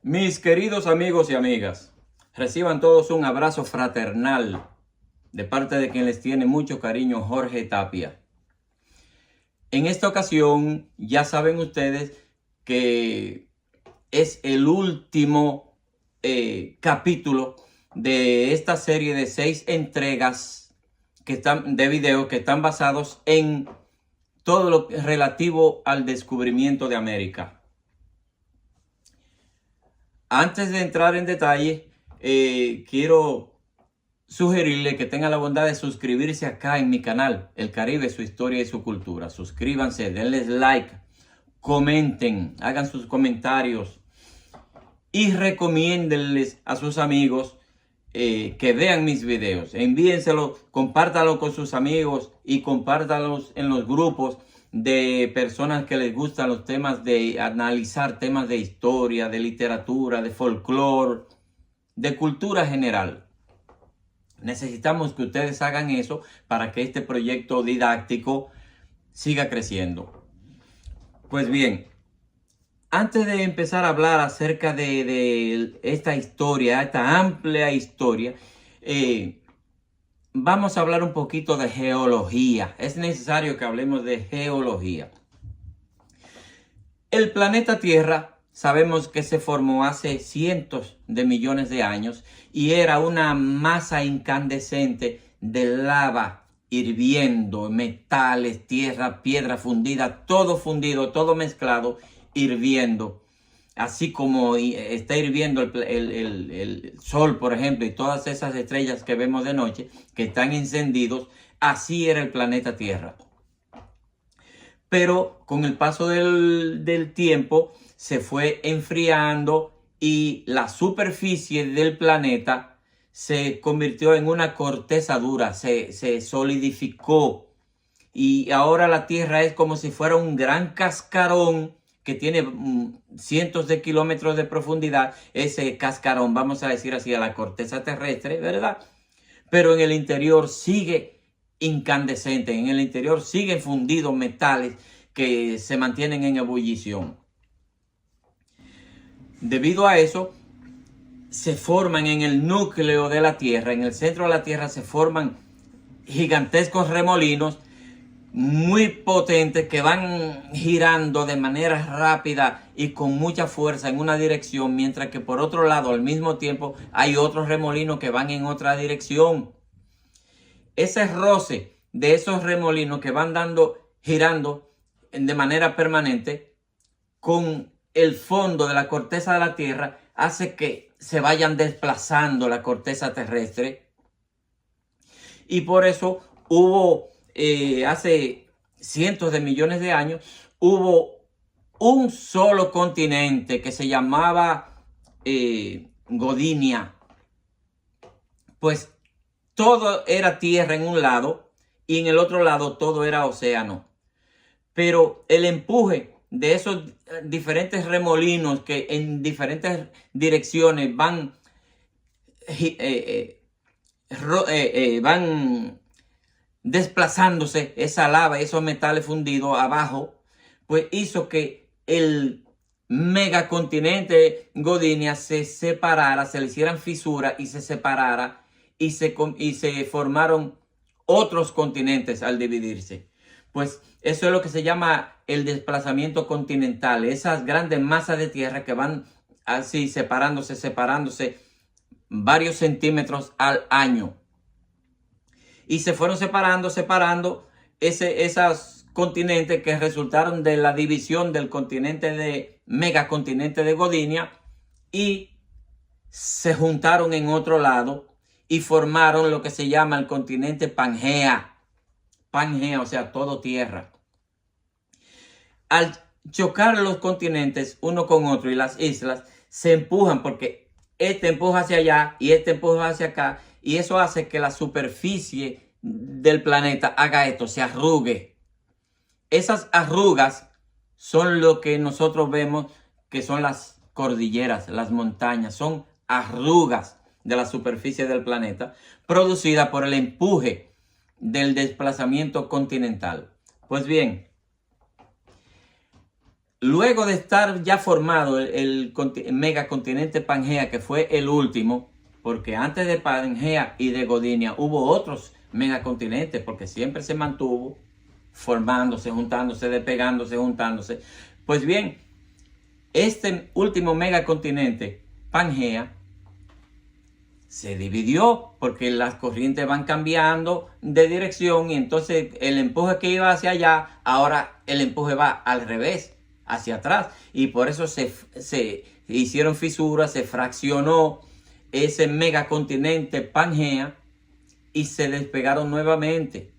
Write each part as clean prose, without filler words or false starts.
Mis queridos amigos y amigas, reciban todos un abrazo fraternal de parte de quien les tiene mucho cariño, Jorge Tapia. En esta ocasión, ya saben ustedes que es el último capítulo de esta serie de 6 entregas de video que están basados en todo lo relativo al descubrimiento de América. Antes de entrar en detalle, quiero sugerirle que tenga la bondad de suscribirse acá en mi canal, El Caribe, su historia y su cultura. Suscríbanse, denles like, comenten, hagan sus comentarios y recomiéndenles a sus amigos que vean mis videos. Envíenselo, compártanlo con sus amigos y compártanlos en los grupos de personas que les gustan los temas de analizar temas de historia, de literatura, de folclore, de cultura general. Necesitamos que ustedes hagan eso para que este proyecto didáctico siga creciendo. Pues bien, antes de empezar a hablar acerca de esta historia, esta amplia historia, vamos a hablar un poquito de geología. Es necesario que hablemos de geología. El planeta Tierra sabemos que se formó hace cientos de millones de años y era una masa incandescente de lava hirviendo, metales, tierra, piedra fundida, todo fundido, todo mezclado, hirviendo. Así como está hirviendo el sol, por ejemplo, y todas esas estrellas que vemos de noche, que están encendidos, así era el planeta Tierra. Pero con el paso del tiempo se fue enfriando y la superficie del planeta se convirtió en una corteza dura, se solidificó. Y ahora la Tierra es como si fuera un gran cascarón que tiene cientos de kilómetros de profundidad. Ese cascarón, vamos a decir así, a la corteza terrestre, ¿verdad? Pero en el interior sigue incandescente, en el interior siguen fundidos metales que se mantienen en ebullición. Debido a eso, se forman en el núcleo de la Tierra, en el centro de la Tierra se forman gigantescos remolinos muy potentes que van girando de manera rápida y con mucha fuerza en una dirección, mientras que por otro lado, al mismo tiempo, hay otros remolinos que van en otra dirección. Ese roce de esos remolinos que van girando de manera permanente con el fondo de la corteza de la Tierra hace que se vayan desplazando la corteza terrestre. Y por eso hubo hace cientos de millones de años, hubo un solo continente que se llamaba Godinia. Pues todo era tierra en un lado y en el otro lado todo era océano. Pero el empuje de esos diferentes remolinos que en diferentes direcciones van desplazándose esa lava, esos metales fundidos abajo, pues hizo que el megacontinente Godinia se separara, se le hicieran fisuras y se separara y se formaron otros continentes al dividirse. Pues eso es lo que se llama el desplazamiento continental, esas grandes masas de tierra que van así separándose varios centímetros al año. Y se fueron separando esos continentes que resultaron de la división del megacontinente de Godinia y se juntaron en otro lado y formaron lo que se llama el continente Pangea. Pangea, o sea, todo tierra. Al chocar los continentes uno con otro y las islas se empujan porque este empuja hacia allá y este empuja hacia acá, y eso hace que la superficie del planeta haga esto, se arrugue. Esas arrugas son lo que nosotros vemos que son las cordilleras, las montañas, son arrugas de la superficie del planeta producidas por el empuje del desplazamiento continental. Pues bien, luego de estar ya formado el megacontinente Pangea, que fue el último, porque antes de Pangea y de Godinia hubo otros megacontinentes, porque siempre se mantuvo formándose, juntándose, despegándose, juntándose. Pues bien, este último megacontinente, Pangea, se dividió porque las corrientes van cambiando de dirección y entonces el empuje que iba hacia allá, ahora el empuje va al revés, hacia atrás. Y por eso se hicieron fisuras, se fraccionó ese megacontinente Pangea y se despegaron nuevamente.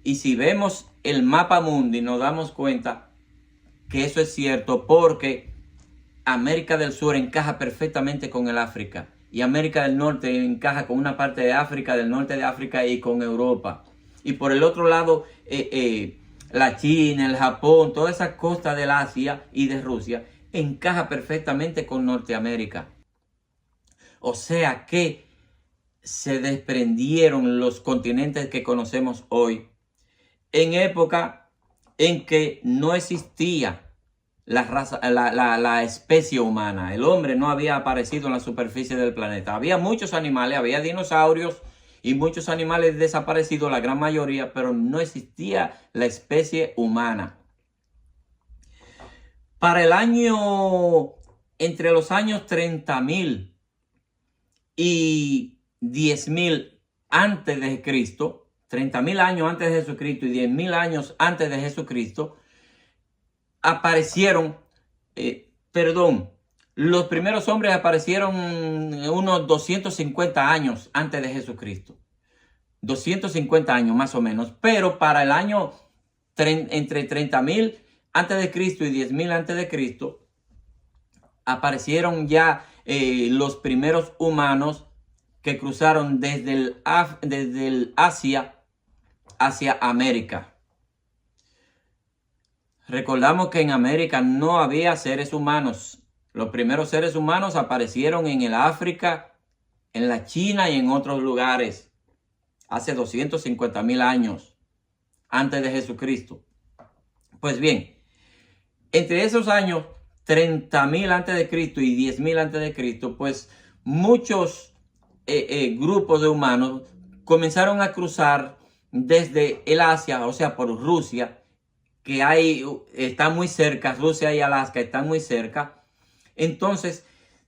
Y si vemos el mapa mundi nos damos cuenta que eso es cierto, porque América del Sur encaja perfectamente con el África y América del Norte encaja con una parte de África, del norte de África y con Europa. Y por el otro lado, la China, el Japón, toda esa costa del Asia y de Rusia encaja perfectamente con Norteamérica. O sea que se desprendieron los continentes que conocemos hoy en época en que no existía la especie humana. El hombre no había aparecido en la superficie del planeta. Había muchos animales, había dinosaurios y muchos animales desaparecidos, la gran mayoría, pero no existía la especie humana. Para el año, entre los años 30.000 y 10.000 antes de Cristo, 30.000 años antes de Jesucristo y 10.000 años antes de Jesucristo, aparecieron, los primeros hombres aparecieron unos 250 años antes de Jesucristo. 250 años más o menos. Pero para el año entre 30.000 antes de Cristo y 10.000 antes de Cristo, aparecieron ya los primeros humanos que cruzaron desde el Asia hacia América. Recordamos que en América no había seres humanos. Los primeros seres humanos aparecieron en el África, en la China y en otros lugares hace 250.000 años antes de Jesucristo. Pues bien, entre esos años 30.000 antes de Cristo y 10.000 antes de Cristo, pues muchos grupos de humanos comenzaron a cruzar desde el Asia, o sea, por Rusia, que está muy cerca, Rusia y Alaska están muy cerca. Entonces,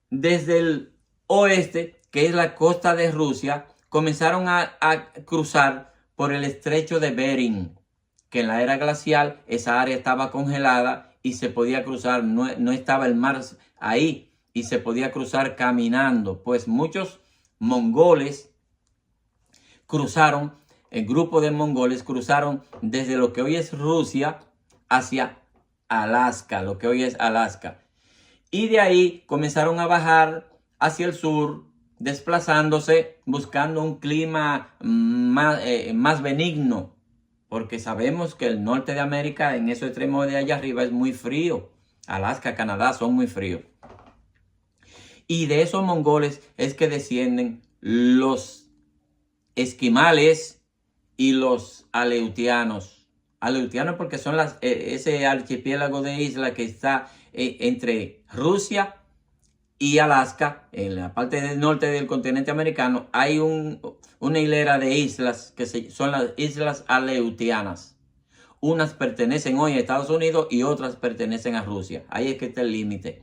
desde el oeste, que es la costa de Rusia, comenzaron a cruzar por el estrecho de Bering, que en la era glacial esa área estaba congelada y se podía cruzar, no estaba el mar ahí y se podía cruzar caminando. Pues muchos mongoles cruzaron, el grupo de mongoles cruzaron desde lo que hoy es Rusia hacia Alaska, lo que hoy es Alaska. Y de ahí comenzaron a bajar hacia el sur, desplazándose, buscando un clima más benigno, porque sabemos que el norte de América, en esos extremos de allá arriba, es muy frío. Alaska, Canadá son muy fríos. Y de esos mongoles es que descienden los esquimales y los aleutianos. Aleutianos porque son ese archipiélago de islas que está entre Rusia y Alaska, en la parte del norte del continente americano. Hay una hilera de islas que son las islas aleutianas. Unas pertenecen hoy a Estados Unidos y otras pertenecen a Rusia. Ahí es que está el límite.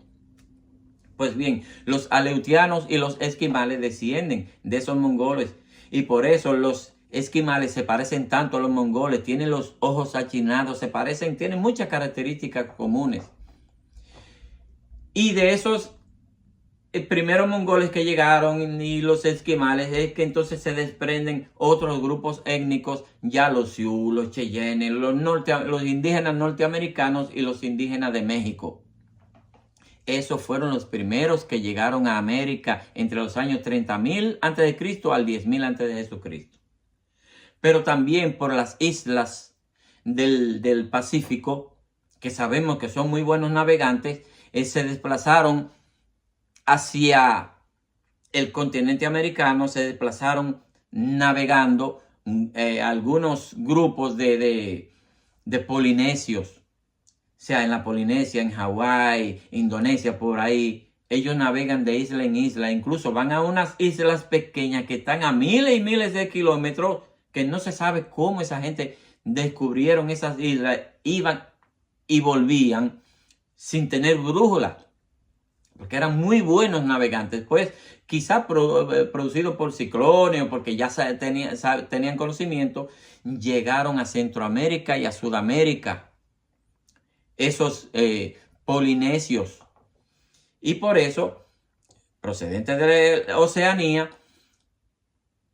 Pues bien, los aleutianos y los esquimales descienden de esos mongoles y por eso los esquimales se parecen tanto a los mongoles, tienen los ojos achinados, tienen muchas características comunes. Y de esos primeros mongoles que llegaron y los esquimales es que entonces se desprenden otros grupos étnicos, ya los Sioux, los Cheyenne, los indígenas norteamericanos y los indígenas de México. Esos fueron los primeros que llegaron a América entre los años 30.000 a.C. al 10.000 a.C. Pero también por las islas del Pacífico, que sabemos que son muy buenos navegantes, se desplazaron hacia el continente americano, se desplazaron navegando algunos grupos de polinesios. sea en la Polinesia, en Hawái, Indonesia, por ahí. Ellos navegan de isla en isla, incluso van a unas islas pequeñas que están a miles y miles de kilómetros, que no se sabe cómo esa gente descubrieron esas islas, iban y volvían sin tener brújula, porque eran muy buenos navegantes. Pues quizá producido por ciclones o porque ya tenían conocimiento, llegaron a Centroamérica y a Sudamérica, esos polinesios. Y por eso, procedentes de Oceanía,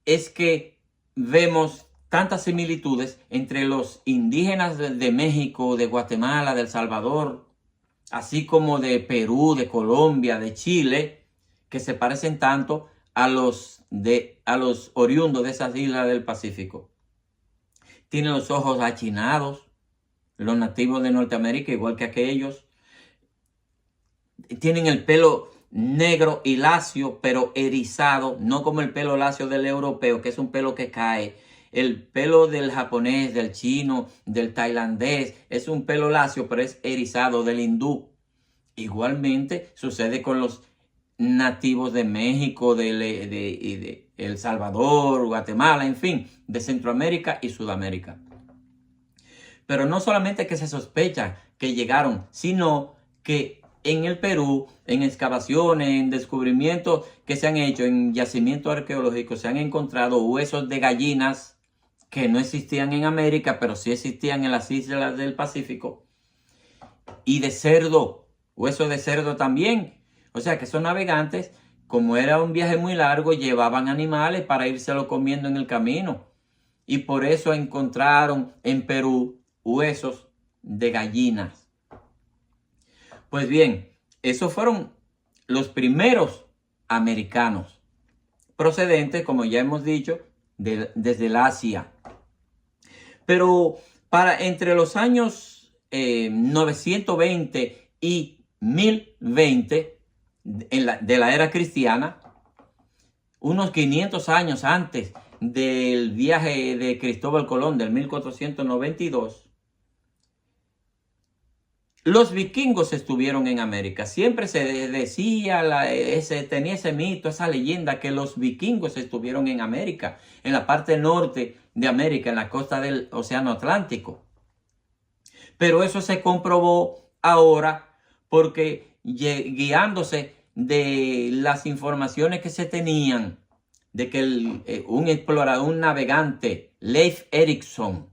es que vemos tantas similitudes entre los indígenas de México, de Guatemala, de El Salvador, así como de Perú, de Colombia, de Chile, que se parecen tanto a los oriundos de esas islas del Pacífico. Tienen los ojos achinados, los nativos de Norteamérica, igual que aquellos. Tienen el pelo negro y lacio, pero erizado, no como el pelo lacio del europeo, que es un pelo que cae. El pelo del japonés, del chino, del tailandés, es un pelo lacio, pero es erizado, del hindú. Igualmente sucede con los nativos de México, de El Salvador, Guatemala, en fin, de Centroamérica y Sudamérica. Pero no solamente que se sospecha que llegaron, sino que en el Perú, en excavaciones, en descubrimientos que se han hecho, en yacimientos arqueológicos, se han encontrado huesos de gallinas que no existían en América, pero sí existían en las islas del Pacífico, y de cerdo, huesos de cerdo también. O sea que esos navegantes, como era un viaje muy largo, llevaban animales para írselo comiendo en el camino. Y por eso encontraron en Perú huesos de gallinas. Pues bien, esos fueron los primeros americanos, procedentes, como ya hemos dicho, desde el Asia. Pero entre los años 920 y 1020 de la era cristiana, unos 500 años antes del viaje de Cristóbal Colón del 1492, los vikingos estuvieron en América. Siempre se decía, tenía ese mito, esa leyenda, que los vikingos estuvieron en América, en la parte norte de América, en la costa del Océano Atlántico. Pero eso se comprobó ahora porque, guiándose de las informaciones que se tenían, de que un explorador, un navegante, Leif Erikson,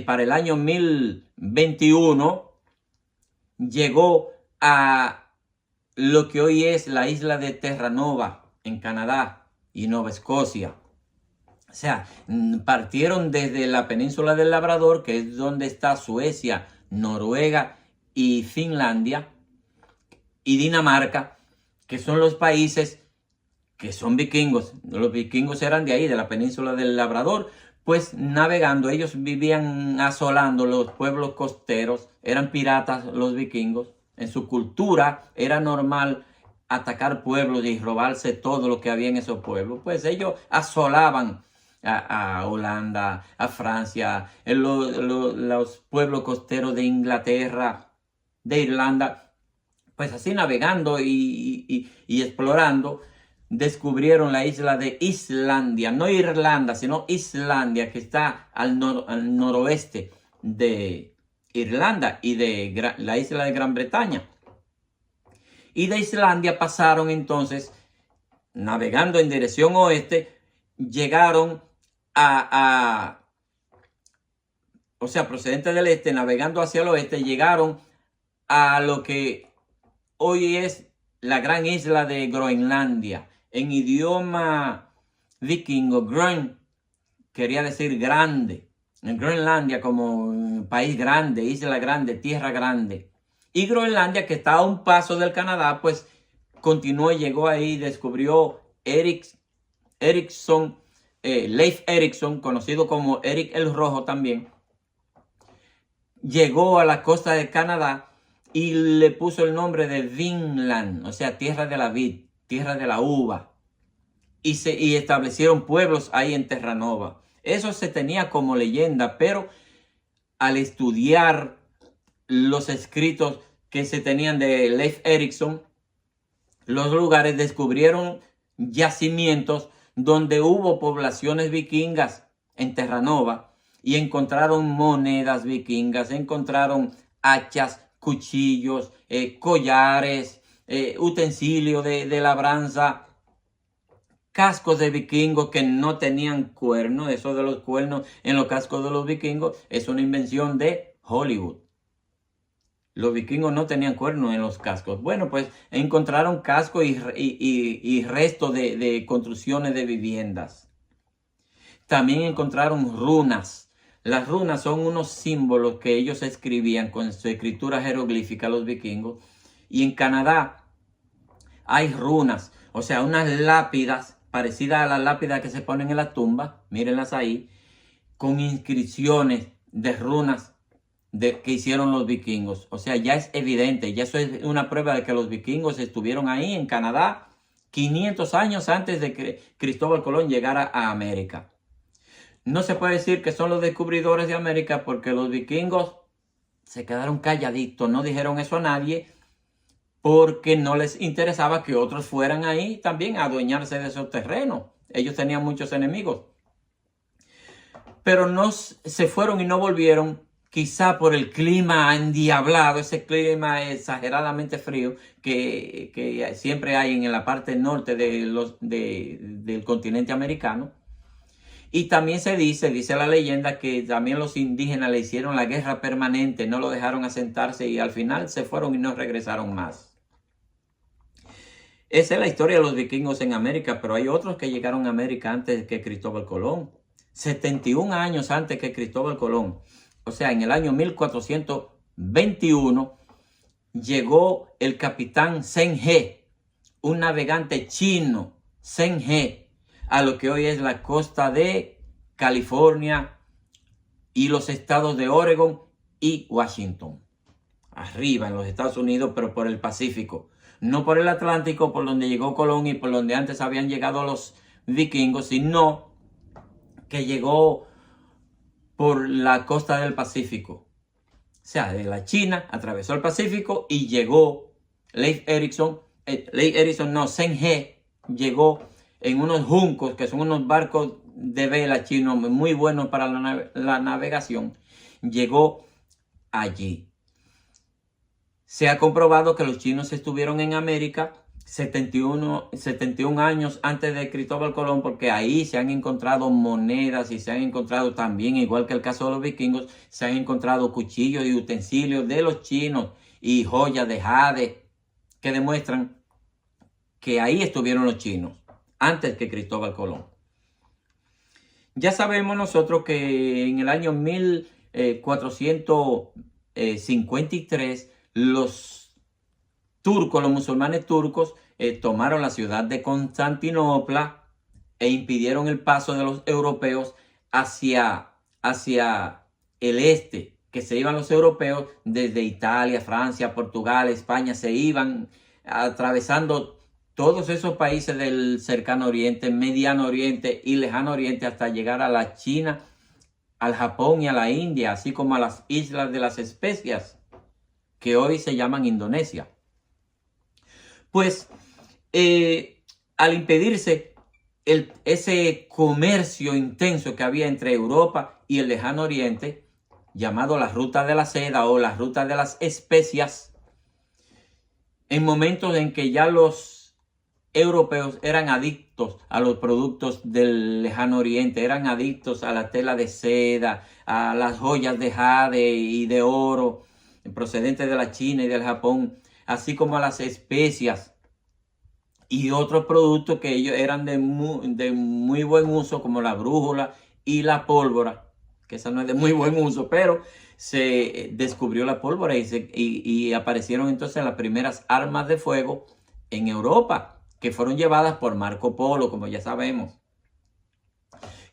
para el año 1021, llegó a lo que hoy es la isla de Terranova, en Canadá, y Nueva Escocia. O sea, partieron desde la península del Labrador, que es donde está Suecia, Noruega y Finlandia, y Dinamarca, que son los países que son vikingos. Los vikingos eran de ahí, de la península del Labrador. Pues navegando, ellos vivían asolando los pueblos costeros, eran piratas los vikingos. En su cultura era normal atacar pueblos y robarse todo lo que había en esos pueblos. Pues ellos asolaban a Holanda, a Francia, los pueblos costeros de Inglaterra, de Irlanda. Pues así navegando y explorando, descubrieron la isla de Islandia, no Irlanda, sino Islandia, que está al noroeste de Irlanda y de la isla de Gran Bretaña. Y de Islandia pasaron entonces, navegando en dirección oeste, llegaron o sea, procedentes del este, navegando hacia el oeste, llegaron a lo que hoy es la gran isla de Groenlandia. En idioma vikingo, Grön quería decir grande. En Groenlandia como país grande, isla grande, tierra grande. Y Groenlandia, que está a un paso del Canadá, pues continuó y llegó ahí, descubrió Leif Erikson, conocido como Eric el Rojo también. Llegó a la costa de Canadá y le puso el nombre de Vinland, o sea, tierra de la vid, tierra de la uva. Y establecieron pueblos ahí en Terranova. Eso se tenía como leyenda, pero al estudiar los escritos que se tenían de Leif Erikson, los lugares, descubrieron yacimientos donde hubo poblaciones vikingas en Terranova y encontraron monedas vikingas, encontraron hachas, cuchillos, collares, utensilios de labranza, cascos de vikingos que no tenían cuernos. Eso de los cuernos en los cascos de los vikingos es una invención de Hollywood. Los vikingos no tenían cuernos en los cascos. Bueno, pues encontraron cascos y restos de construcciones de viviendas. También encontraron runas. Las runas son unos símbolos que ellos escribían con su escritura jeroglífica, los vikingos. Y en Canadá hay runas, o sea, unas lápidas parecidas a las lápidas que se ponen en la tumba, mírenlas ahí, con inscripciones de runas que hicieron los vikingos. O sea, ya es evidente, ya eso es una prueba de que los vikingos estuvieron ahí en Canadá 500 años antes de que Cristóbal Colón llegara a América. No se puede decir que son los descubridores de América porque los vikingos se quedaron calladitos, no dijeron eso a nadie porque no les interesaba que otros fueran ahí también a adueñarse de esos terrenos. Ellos tenían muchos enemigos. Pero no se fueron y no volvieron, quizá por el clima endiablado, ese clima exageradamente frío que siempre hay en la parte norte del continente americano. Y también dice la leyenda, que también los indígenas le hicieron la guerra permanente, no lo dejaron asentarse y al final se fueron y no regresaron más. Esa es la historia de los vikingos en América, pero hay otros que llegaron a América antes que Cristóbal Colón. 71 años antes que Cristóbal Colón. O sea, en el año 1421 llegó el capitán Zheng He, un navegante chino, Zheng He, a lo que hoy es la costa de California y los estados de Oregon y Washington. Arriba en los Estados Unidos, pero por el Pacífico. No por el Atlántico, por donde llegó Colón y por donde antes habían llegado los vikingos, sino que llegó por la costa del Pacífico. O sea, de la China, atravesó el Pacífico y llegó Zheng He, llegó en unos juncos, que son unos barcos de vela chinos muy buenos para la navegación. Llegó allí. Se ha comprobado que los chinos estuvieron en América 71 años antes de Cristóbal Colón, porque ahí se han encontrado monedas y se han encontrado también, igual que el caso de los vikingos, se han encontrado cuchillos y utensilios de los chinos y joyas de jade que demuestran que ahí estuvieron los chinos antes que Cristóbal Colón. Ya sabemos nosotros que en el año 1453 los turcos, los musulmanes turcos, tomaron la ciudad de Constantinopla e impidieron el paso de los europeos hacia el este, que se iban los europeos desde Italia, Francia, Portugal, España, se iban atravesando todos esos países del cercano oriente, mediano oriente y lejano oriente hasta llegar a la China, al Japón y a la India, así como a las islas de las Especias, que hoy se llaman Indonesia. Pues al impedirse ese comercio intenso que había entre Europa y el lejano oriente, llamado la ruta de la seda o la ruta de las especias, en momentos en que ya los europeos eran adictos a los productos del lejano oriente, eran adictos a la tela de seda, a las joyas de jade y de oro procedentes de la China y del Japón, así como a las especias y otros productos que ellos eran de muy buen uso, como la brújula y la pólvora, que esa no es de muy buen uso, pero se descubrió la pólvora y aparecieron entonces las primeras armas de fuego en Europa, que fueron llevadas por Marco Polo, como ya sabemos,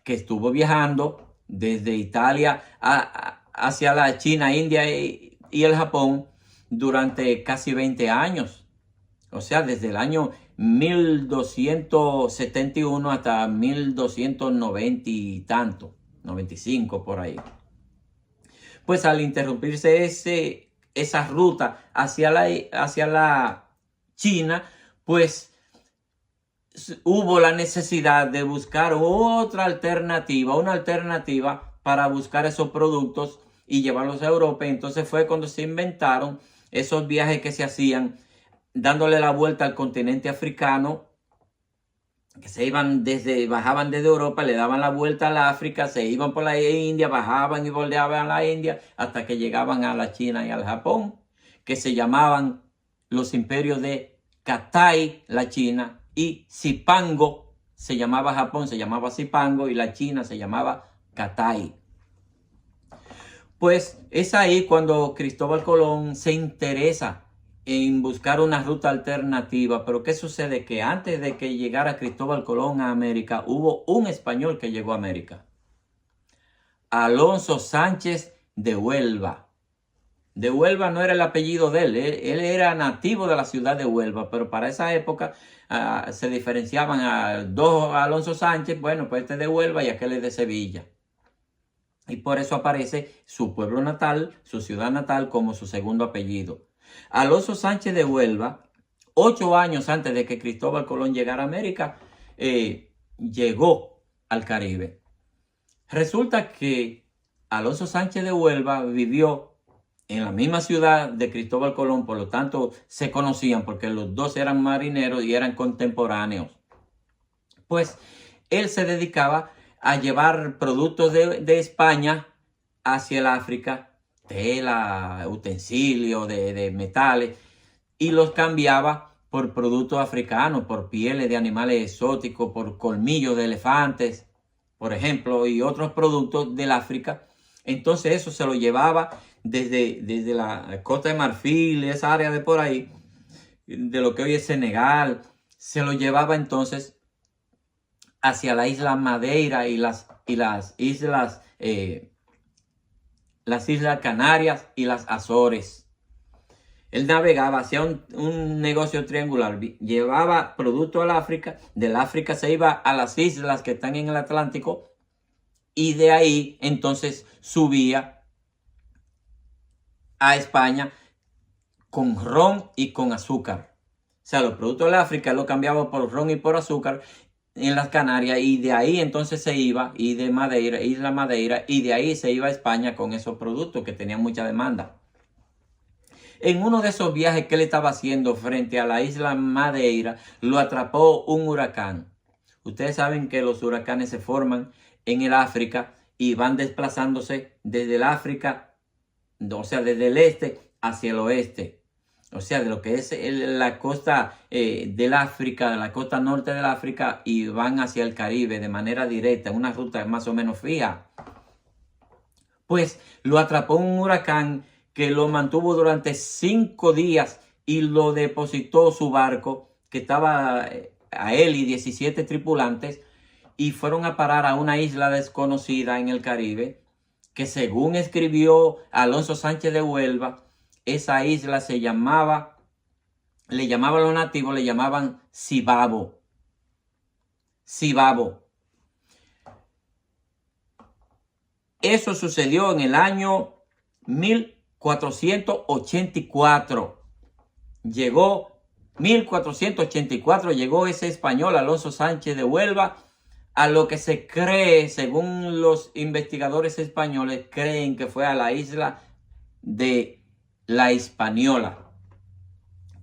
que estuvo viajando desde Italia hacia la China, India y el Japón durante casi 20 años. O sea, desde el año 1271 hasta 1290 y tanto, 95 por ahí. Pues al interrumpirse esa ruta hacia la China, pues hubo la necesidad de buscar otra alternativa, una alternativa para buscar esos productos y llevarlos a Europa. Entonces fue cuando se inventaron esos viajes que se hacían dándole la vuelta al continente africano, que bajaban desde Europa, le daban la vuelta a la África, se iban por la India, bajaban y volteaban a la India hasta que llegaban a la China y al Japón, que se llamaban los imperios de Katai, la China, y Zipango, se llamaba Japón, se llamaba Zipango, y la China se llamaba Katai. Pues es ahí cuando Cristóbal Colón se interesa en buscar una ruta alternativa. Pero ¿qué sucede? Que antes de que llegara Cristóbal Colón a América, hubo un español que llegó a América. Alonso Sánchez de Huelva. De Huelva no era el apellido de él. Él era nativo de la ciudad de Huelva, pero para esa época se diferenciaban a dos Alonso Sánchez. Bueno, pues este es de Huelva y aquel es de Sevilla. Y por eso aparece su pueblo natal, su ciudad natal, como su segundo apellido. Alonso Sánchez de Huelva, 8 años antes de que Cristóbal Colón llegara a América, llegó al Caribe. Resulta que Alonso Sánchez de Huelva vivió en la misma ciudad de Cristóbal Colón, por lo tanto se conocían porque los dos eran marineros y eran contemporáneos. Pues él se dedicaba a llevar productos de España hacia el África, tela, utensilios de metales, y los cambiaba por productos africanos, por pieles de animales exóticos, por colmillos de elefantes, por ejemplo, y otros productos del África. Entonces eso se lo llevaba desde la Costa de Marfil, esa área de por ahí, de lo que hoy es Senegal, se lo llevaba entonces hacia la isla Madeira y las islas Canarias y las Azores. Él navegaba, hacía un negocio triangular, llevaba producto al África, del África se iba a las islas que están en el Atlántico y de ahí entonces subía a España con ron y con azúcar. O sea, los productos del África lo cambiaba por ron y por azúcar en las Canarias, y de ahí entonces se iba, y de Madeira, Isla Madeira, y de ahí se iba a España con esos productos que tenían mucha demanda. En uno de esos viajes que él estaba haciendo frente a la isla Madeira, lo atrapó un huracán. Ustedes saben que los huracanes se forman en el África y van desplazándose desde el África, o sea, desde el este hacia el oeste. O sea, de lo que es la costa del África, la costa norte del África, y van hacia el Caribe de manera directa, una ruta más o menos fija. Pues lo atrapó un huracán que lo mantuvo durante 5 días y lo depositó su barco, que estaba a él y 17 tripulantes, y fueron a parar a una isla desconocida en el Caribe, que según escribió Alonso Sánchez de Huelva, esa isla le llamaban los nativos, le llamaban Cibabo. Cibabo. Eso sucedió en el año 1484. Llegó 1484, llegó ese español Alonso Sánchez de Huelva a lo que se cree, según los investigadores españoles, creen que fue a la isla de La Hispaniola,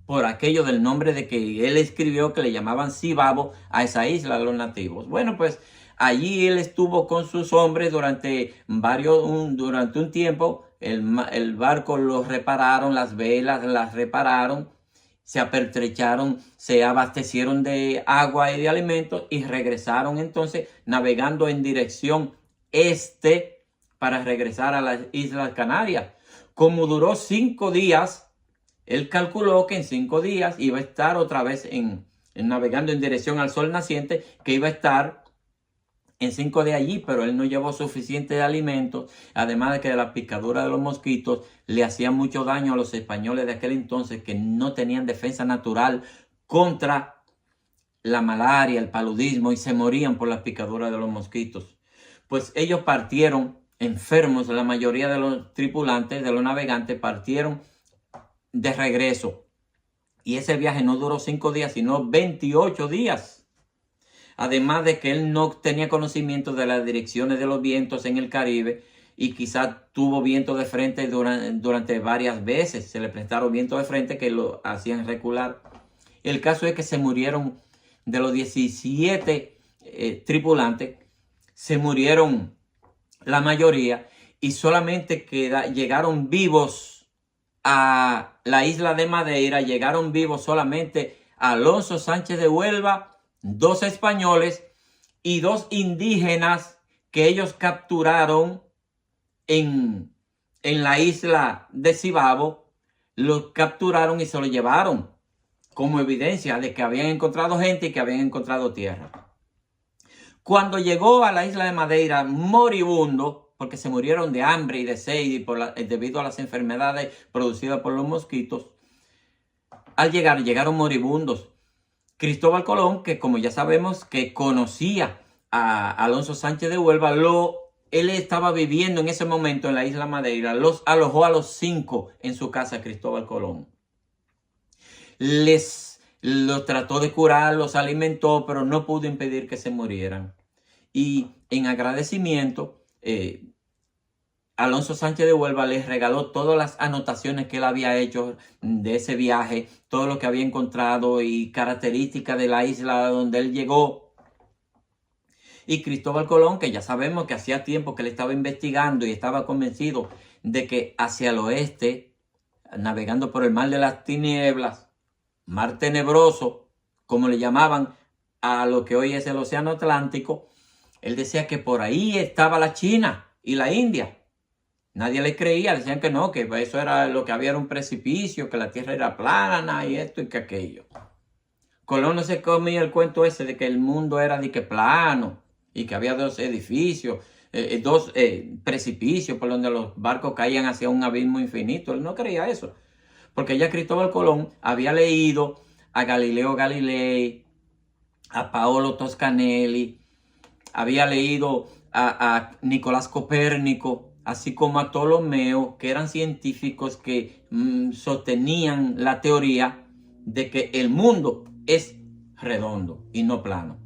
por aquello del nombre de que él escribió, que le llamaban Cibabo a esa isla a los nativos. Bueno, pues allí él estuvo con sus hombres durante un tiempo. El barco lo repararon, las velas las repararon, se apertrecharon, se abastecieron de agua y de alimentos y regresaron entonces navegando en dirección este para regresar a las Islas Canarias. Como duró 5 días, él calculó que en 5 días iba a estar otra vez navegando en dirección al sol naciente, que iba a estar en 5 días allí, pero él no llevó suficiente alimentos, además de que la picadura de los mosquitos le hacía mucho daño a los españoles de aquel entonces, que no tenían defensa natural contra la malaria, el paludismo, y se morían por las picaduras de los mosquitos. Pues ellos partieron enfermos, la mayoría de los tripulantes, de los navegantes, partieron de regreso. Y ese viaje no duró 5 días, sino 28 días. Además de que él no tenía conocimiento de las direcciones de los vientos en el Caribe y quizás tuvo viento de frente durante varias veces. Se le prestaron vientos de frente que lo hacían recular. El caso es que se murieron de los 17 tripulantes, se murieron la mayoría y solamente llegaron vivos a la isla de Madeira, llegaron vivos solamente Alonso Sánchez de Huelva, 2 españoles y 2 indígenas que ellos capturaron en la isla de Cibabo. Los capturaron y se los llevaron como evidencia de que habían encontrado gente y que habían encontrado tierra. Cuando llegó a la isla de Madeira moribundo, porque se murieron de hambre y de sed y debido a las enfermedades producidas por los mosquitos, al llegaron moribundos. Cristóbal Colón, que como ya sabemos que conocía a Alonso Sánchez de Huelva, él estaba viviendo en ese momento en la isla Madeira, los alojó a los 5 en su casa, Cristóbal Colón. Los trató de curar, los alimentó, pero no pudo impedir que se murieran. Y en agradecimiento, Alonso Sánchez de Huelva les regaló todas las anotaciones que él había hecho de ese viaje, todo lo que había encontrado y características de la isla donde él llegó. Y Cristóbal Colón, que ya sabemos que hacía tiempo que él estaba investigando y estaba convencido de que hacia el oeste, navegando por el mar de las tinieblas, mar tenebroso, como le llamaban a lo que hoy es el océano Atlántico, él decía que por ahí estaba la China y la India. Nadie le creía, decían que no, que eso era lo que había, era un precipicio, que la tierra era plana y esto y que aquello. Colón no se comía el cuento ese de que el mundo era de que plano y que había 2 edificios, 2 precipicios por donde los barcos caían hacia un abismo infinito. Él no creía eso, porque ya Cristóbal Colón había leído a Galileo Galilei, a Paolo Toscanelli, había leído a Nicolás Copérnico, así como a Ptolomeo, que eran científicos que sostenían la teoría de que el mundo es redondo y no plano.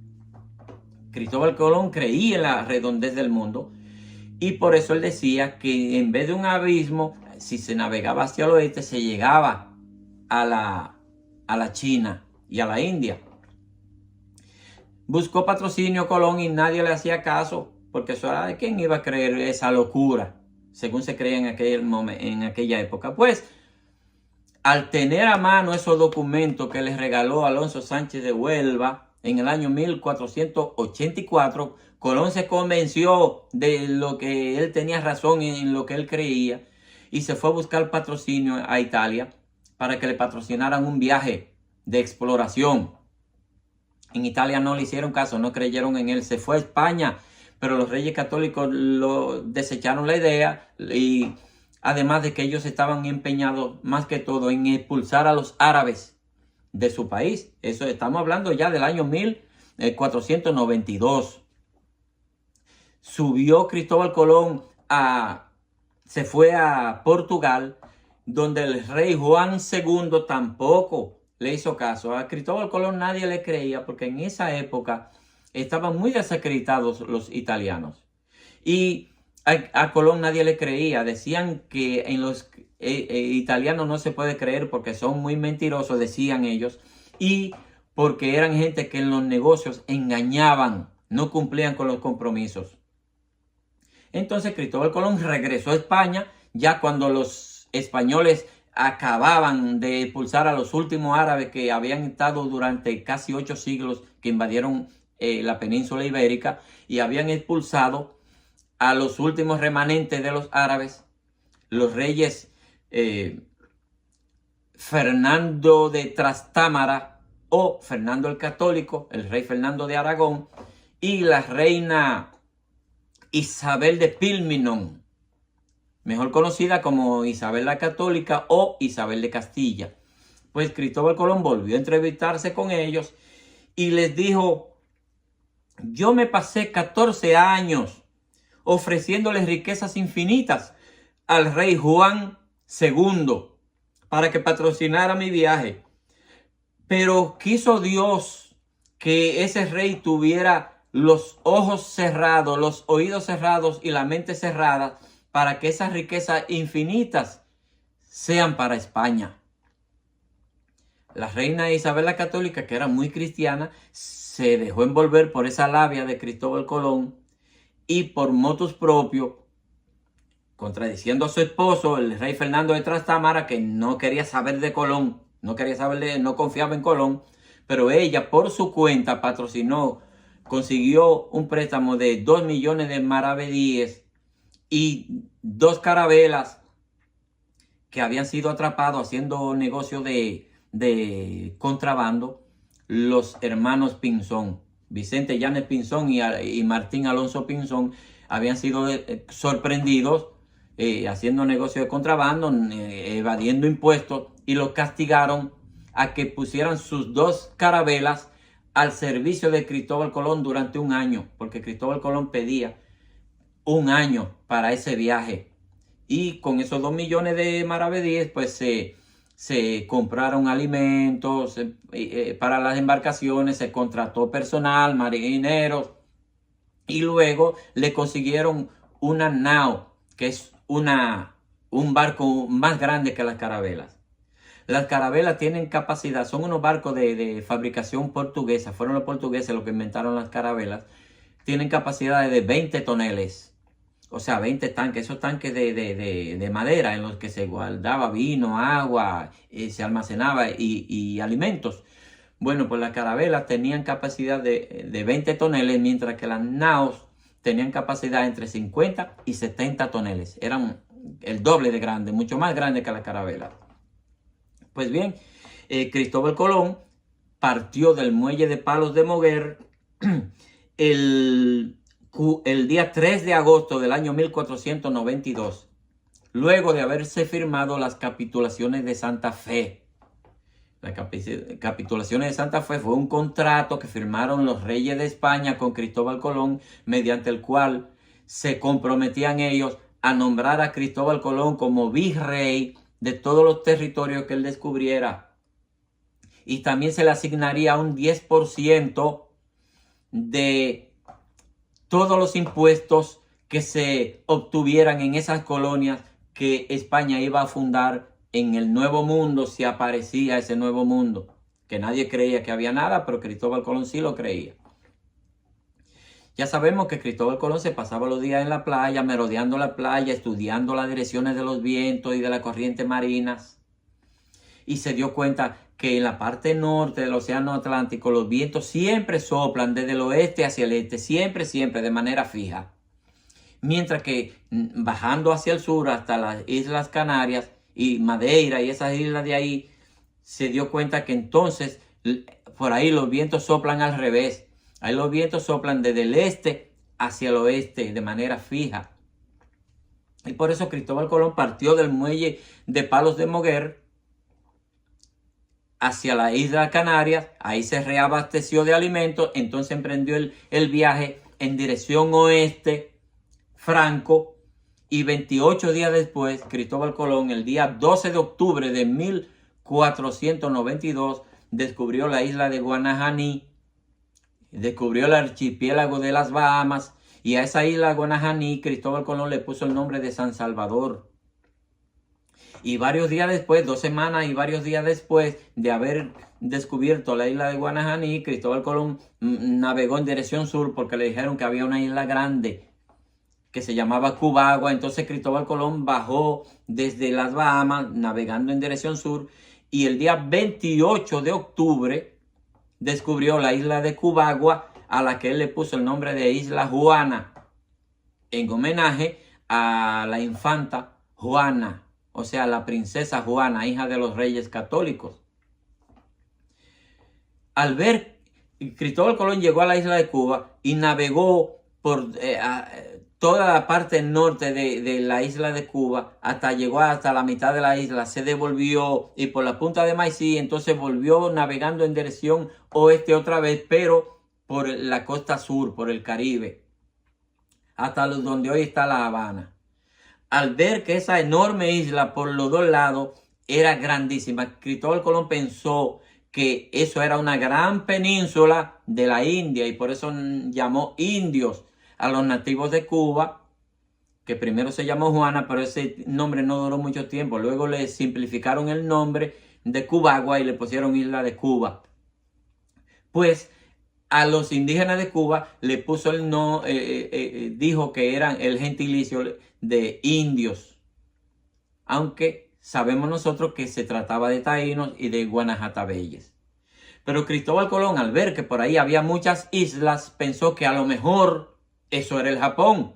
Cristóbal Colón creía en la redondez del mundo y por eso él decía que en vez de un abismo, si se navegaba hacia el oeste, se llegaba a la China y a la India. Buscó patrocinio Colón y nadie le hacía caso, porque eso era de quién iba a creer esa locura, según se creía en aquella época. Pues, al tener a mano esos documentos que les regaló Alonso Sánchez de Huelva en el año 1484, Colón se convenció de lo que él tenía razón en lo que él creía y se fue a buscar patrocinio a Italia para que le patrocinaran un viaje de exploración. En Italia no le hicieron caso, no creyeron en él, se fue a España, pero los reyes católicos desecharon la idea y además de que ellos estaban empeñados más que todo en expulsar a los árabes de su país. Eso estamos hablando ya del año 1492. Subió Cristóbal Colón se fue a Portugal, donde el rey Juan II tampoco le hizo caso. A Cristóbal Colón nadie le creía porque en esa época estaban muy desacreditados los italianos. Y a Colón nadie le creía. Decían que en los italianos no se puede creer porque son muy mentirosos, decían ellos. Y porque eran gente que en los negocios engañaban, no cumplían con los compromisos. Entonces Cristóbal Colón regresó a España ya cuando los españoles acababan de expulsar a los últimos árabes que habían estado durante casi 8 siglos, que invadieron la península ibérica y habían expulsado a los últimos remanentes de los árabes, los reyes Fernando de Trastámara o Fernando el Católico, el rey Fernando de Aragón y la reina Isabel de Pilminon, mejor conocida como Isabel la Católica o Isabel de Castilla. Pues Cristóbal Colón volvió a entrevistarse con ellos y les dijo: yo me pasé 14 años ofreciéndoles riquezas infinitas al rey Juan II para que patrocinara mi viaje. Pero quiso Dios que ese rey tuviera los ojos cerrados, los oídos cerrados y la mente cerrada para que esas riquezas infinitas sean para España. La reina Isabel la Católica, que era muy cristiana, se dejó envolver por esa labia de Cristóbal Colón y por motus propio, contradiciendo a su esposo, el rey Fernando de Trastámara, que no quería saber de Colón, no confiaba en Colón, pero ella por su cuenta patrocinó, consiguió un préstamo de 2 millones de maravedíes y 2 carabelas que habían sido atrapados haciendo negocio de contrabando, los hermanos Pinzón, Vicente Llanes Pinzón y Martín Alonso Pinzón, habían sido sorprendidos haciendo negocio de contrabando, evadiendo impuestos, y los castigaron a que pusieran sus 2 carabelas al servicio de Cristóbal Colón durante 1 año, porque Cristóbal Colón pedía 1 año para ese viaje. Y con esos 2 millones de maravedíes, pues se compraron alimentos para las embarcaciones, se contrató personal, marineros, y luego le consiguieron una nao, que es un barco más grande que las carabelas. Las carabelas tienen capacidad, son unos barcos de fabricación portuguesa, fueron los portugueses los que inventaron las carabelas, tienen capacidad de 20 toneles. O sea, 20 tanques, esos tanques de madera en los que se guardaba vino, agua, se almacenaba y alimentos. Bueno, pues las carabelas tenían capacidad de 20 toneles, mientras que las naos tenían capacidad entre 50 y 70 toneles. Eran el doble de grande, mucho más grande que las carabelas. Pues bien, Cristóbal Colón partió del muelle de Palos de Moguer el día 3 de agosto del año 1492, luego de haberse firmado las capitulaciones de Santa Fe. Las capitulaciones de Santa Fe fue un contrato que firmaron los reyes de España con Cristóbal Colón, mediante el cual se comprometían ellos a nombrar a Cristóbal Colón como virrey de todos los territorios que él descubriera. Y también se le asignaría un 10% de todos los impuestos que se obtuvieran en esas colonias que España iba a fundar en el Nuevo Mundo, si aparecía ese Nuevo Mundo, que nadie creía que había nada, pero Cristóbal Colón sí lo creía. Ya sabemos que Cristóbal Colón se pasaba los días en la playa, merodeando la playa, estudiando las direcciones de los vientos y de las corrientes marinas, y se dio cuenta que en la parte norte del Océano Atlántico los vientos siempre soplan desde el oeste hacia el este, siempre, de manera fija. Mientras que bajando hacia el sur hasta las Islas Canarias y Madeira y esas islas de ahí, se dio cuenta que entonces por ahí los vientos soplan al revés. Ahí los vientos soplan desde el este hacia el oeste de manera fija. Y por eso Cristóbal Colón partió del muelle de Palos de Moguer hacia la isla Canarias, ahí se reabasteció de alimentos, entonces emprendió el viaje en dirección oeste, franco, y 28 días después, Cristóbal Colón, el día 12 de octubre de 1492, descubrió la isla de Guanajaní, descubrió el archipiélago de las Bahamas, y a esa isla Guanajaní, Cristóbal Colón le puso el nombre de San Salvador. Y varios días después, 2 semanas y varios días después de haber descubierto la isla de Guanajaní, Cristóbal Colón navegó en dirección sur porque le dijeron que había una isla grande que se llamaba Cubagua. Entonces Cristóbal Colón bajó desde las Bahamas navegando en dirección sur y el día 28 de octubre descubrió la isla de Cubagua, a la que él le puso el nombre de Isla Juana, en homenaje a la infanta Juana. O sea, la princesa Juana, hija de los reyes católicos. Al ver, Cristóbal Colón llegó a la isla de Cuba y navegó por toda la parte norte de la isla de Cuba, llegó hasta la mitad de la isla, se devolvió y por la punta de Maicí, entonces volvió navegando en dirección oeste otra vez, pero por la costa sur, por el Caribe, hasta donde hoy está La Habana. Al ver que esa enorme isla por los dos lados era grandísima. Cristóbal Colón pensó que eso era una gran península de la India y por eso llamó indios a los nativos de Cuba, que primero se llamó Juana, pero ese nombre no duró mucho tiempo. Luego le simplificaron el nombre de Cubagua y le pusieron Isla de Cuba. Pues a los indígenas de Cuba le puso el no, dijo que eran el gentilicio de indios, aunque sabemos nosotros que se trataba de taínos y de guanajatabeyes. Pero Cristóbal Colón, al ver que por ahí había muchas islas, pensó que a lo mejor eso era el Japón.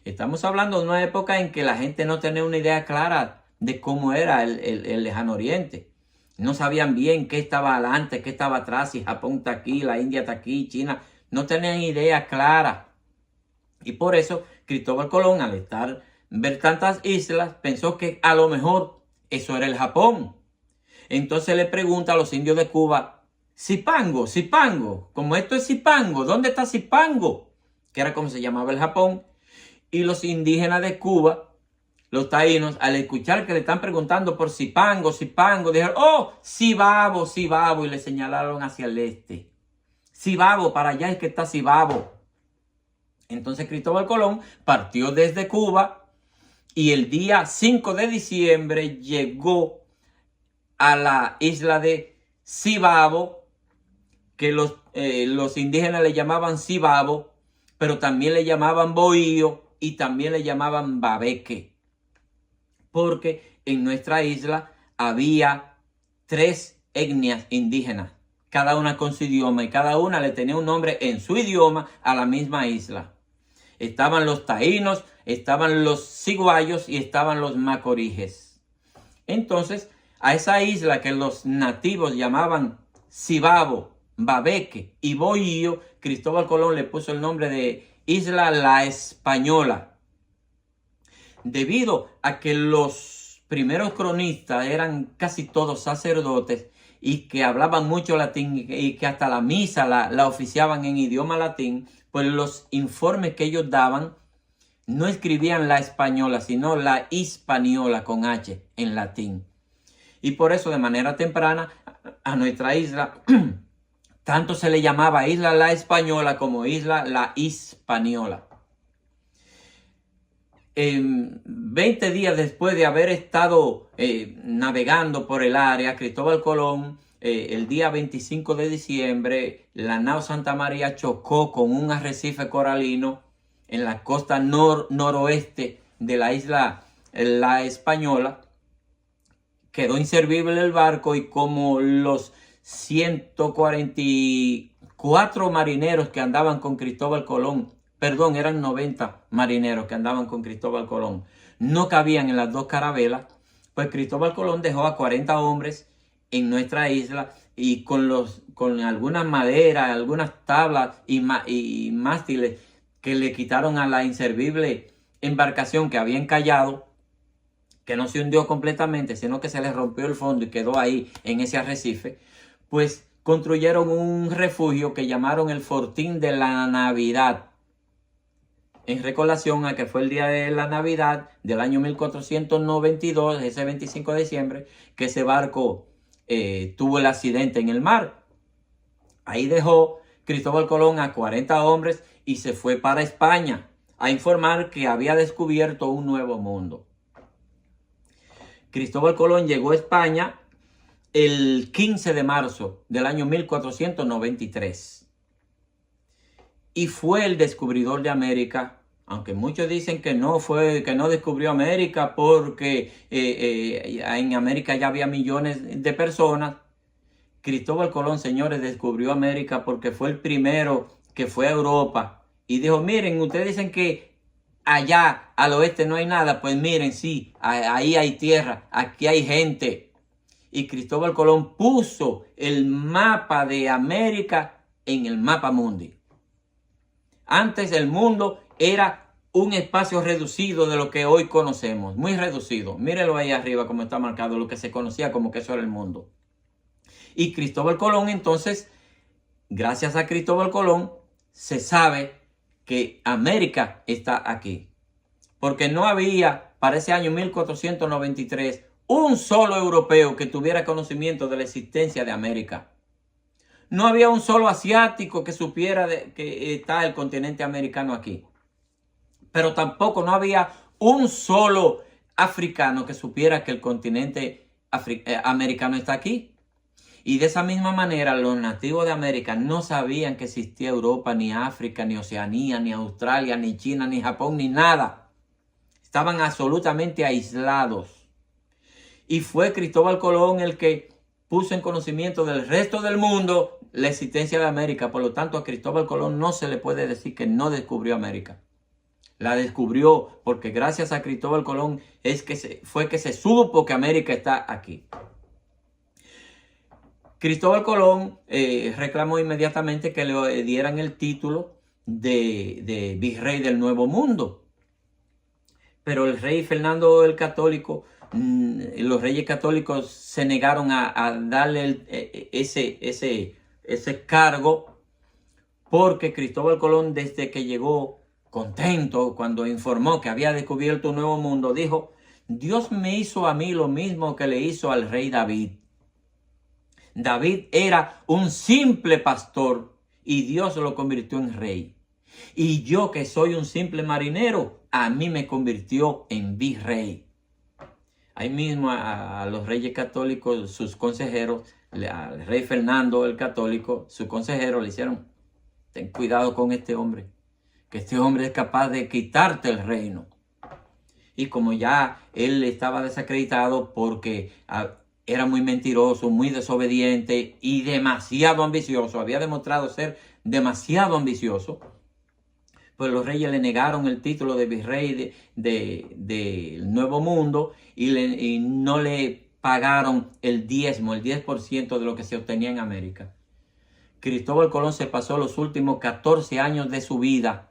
Estamos hablando de una época en que la gente no tenía una idea clara de cómo era el lejano oriente. No sabían bien qué estaba adelante, qué estaba atrás, si Japón está aquí, la India está aquí, China. No tenían idea clara. Y por eso Cristóbal Colón, al ver tantas islas, pensó que a lo mejor eso era el Japón. Entonces le pregunta a los indios de Cuba: Zipango, Zipango, como esto es Zipango, ¿dónde está Zipango? Que era como se llamaba el Japón. Y los indígenas de Cuba, los taínos, al escuchar que le están preguntando por Zipango, Zipango, dijeron: oh, Cibabo, Cibabo, y le señalaron hacia el este. Cibabo, para allá es que está Cibabo. Entonces Cristóbal Colón partió desde Cuba y el día 5 de diciembre llegó a la isla de Cibabo, que los indígenas le llamaban Cibabo, pero también le llamaban Bohío y también le llamaban Babeque, porque en nuestra isla había 3 etnias indígenas, cada una con su idioma, y cada una le tenía un nombre en su idioma a la misma isla. Estaban los taínos, estaban los ciguayos y estaban los macoriges. Entonces, a esa isla que los nativos llamaban Cibabo, Babeque y Bohío, Cristóbal Colón le puso el nombre de Isla La Española, debido a que los primeros cronistas eran casi todos sacerdotes y que hablaban mucho latín y que hasta la misa la oficiaban en idioma latín. Pues los informes que ellos daban no escribían la española, sino la hispaniola con H en latín. Y por eso de manera temprana a nuestra isla tanto se le llamaba Isla La Española como Isla La Hispaniola. 20 días después de haber estado navegando por el área, Cristóbal Colón, el día 25 de diciembre, la nao Santa María chocó con un arrecife coralino en la costa noroeste de la isla La Española. Quedó inservible el barco y como los 144 marineros que andaban con Cristóbal Colón, perdón, eran 90 marineros que andaban con Cristóbal Colón, no cabían en las 2 carabelas, pues Cristóbal Colón dejó a 40 hombres en nuestra isla y con algunas maderas, algunas tablas y mástiles que le quitaron a la inservible embarcación que había encallado, que no se hundió completamente, sino que se le rompió el fondo y quedó ahí en ese arrecife, pues construyeron un refugio que llamaron el Fortín de la Navidad, en relación a que fue el día de la Navidad del año 1492, ese 25 de diciembre, que ese barco tuvo el accidente en el mar. Ahí dejó Cristóbal Colón a 40 hombres y se fue para España a informar que había descubierto un nuevo mundo. Cristóbal Colón llegó a España el 15 de marzo del año 1493 y fue el descubridor de América, aunque muchos dicen que no descubrió América porque en América ya había millones de personas. Cristóbal Colón, señores, descubrió América porque fue el primero que fue a Europa y dijo: miren, ustedes dicen que allá al oeste no hay nada, pues miren, sí, ahí hay tierra, aquí hay gente. Y Cristóbal Colón puso el mapa de América en el mapa mundi. Antes el mundo era un espacio reducido de lo que hoy conocemos, muy reducido. Mírenlo ahí arriba como está marcado, lo que se conocía como que eso era el mundo. Y Cristóbal Colón, entonces, gracias a Cristóbal Colón, se sabe que América está aquí. Porque no había, para ese año 1493, un solo europeo que tuviera conocimiento de la existencia de América. No había un solo asiático que supiera que está el continente americano aquí. Pero tampoco no había un solo africano que supiera que el continente americano está aquí. Y de esa misma manera los nativos de América no sabían que existía Europa, ni África, ni Oceanía, ni Australia, ni China, ni Japón, ni nada. Estaban absolutamente aislados. Y fue Cristóbal Colón el que puso en conocimiento del resto del mundo la existencia de América. Por lo tanto, a Cristóbal Colón no se le puede decir que no descubrió América. La descubrió porque gracias a Cristóbal Colón fue que se supo que América está aquí. Cristóbal Colón reclamó inmediatamente que le dieran el título de virrey del Nuevo Mundo. Pero el rey Fernando el Católico, los reyes católicos se negaron a darle ese cargo, porque Cristóbal Colón, desde que llegó contento, cuando informó que había descubierto un nuevo mundo, dijo: Dios me hizo a mí lo mismo que le hizo al rey David. David era un simple pastor y Dios lo convirtió en rey. Y yo, que soy un simple marinero, a mí me convirtió en virrey. Ahí mismo a los reyes católicos, sus consejeros, al rey Fernando el Católico, sus consejeros le hicieron: ten cuidado con este hombre, que este hombre es capaz de quitarte el reino. Y como ya él estaba desacreditado porque era muy mentiroso, muy desobediente y demasiado ambicioso, había demostrado ser demasiado ambicioso, pues los reyes le negaron el título de virrey del Nuevo Mundo y no le pagaron el diezmo, el 10% de lo que se obtenía en América. Cristóbal Colón se pasó los últimos 14 años de su vida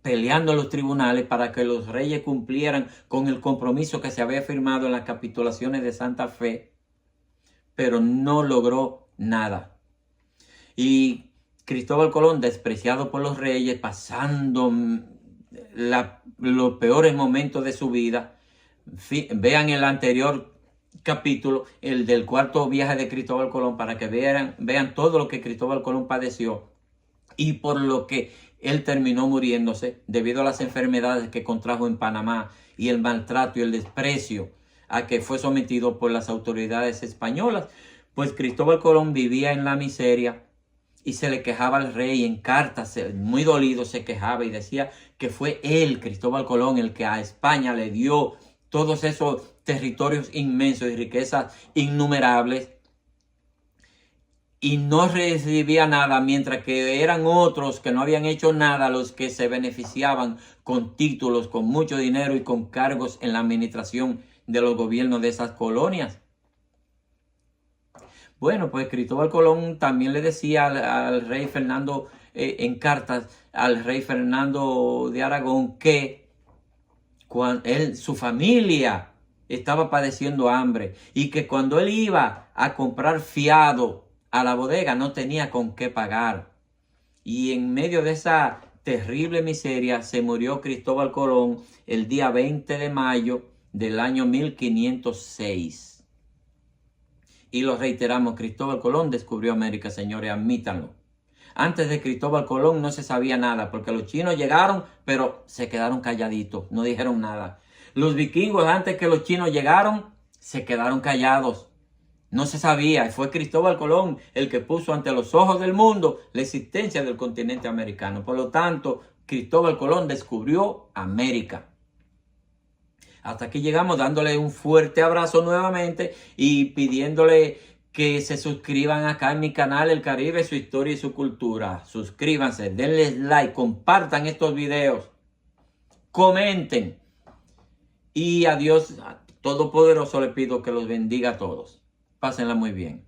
peleando en los tribunales para que los reyes cumplieran con el compromiso que se había firmado en las capitulaciones de Santa Fe, pero no logró nada. Y Cristóbal Colón, despreciado por los reyes, pasando los peores momentos de su vida. Vean el anterior capítulo, el del cuarto viaje de Cristóbal Colón, para que vean todo lo que Cristóbal Colón padeció y por lo que él terminó muriéndose debido a las enfermedades que contrajo en Panamá y el maltrato y el desprecio a que fue sometido por las autoridades españolas. Pues Cristóbal Colón vivía en la miseria y se le quejaba al rey en cartas, muy dolido se quejaba y decía que fue él, Cristóbal Colón, el que a España le dio todos esos territorios inmensos y riquezas innumerables, y no recibía nada, mientras que eran otros que no habían hecho nada los que se beneficiaban con títulos, con mucho dinero y con cargos en la administración de los gobiernos de esas colonias. Bueno, pues Cristóbal Colón también le decía al rey Fernando, en cartas al rey Fernando de Aragón, que su familia estaba padeciendo hambre y que cuando él iba a comprar fiado a la bodega no tenía con qué pagar. Y en medio de esa terrible miseria se murió Cristóbal Colón el día 20 de mayo del año 1506. Y lo reiteramos, Cristóbal Colón descubrió América, señores, admítanlo. Antes de Cristóbal Colón no se sabía nada, porque los chinos llegaron, pero se quedaron calladitos, no dijeron nada. Los vikingos, antes que los chinos llegaron, se quedaron callados. No se sabía, y fue Cristóbal Colón el que puso ante los ojos del mundo la existencia del continente americano. Por lo tanto, Cristóbal Colón descubrió América. Hasta aquí llegamos, dándole un fuerte abrazo nuevamente y pidiéndole que se suscriban acá en mi canal El Caribe, su historia y su cultura. Suscríbanse, denle like, compartan estos videos, comenten. Y a Dios Todopoderoso le pido que los bendiga a todos. Pásenla muy bien.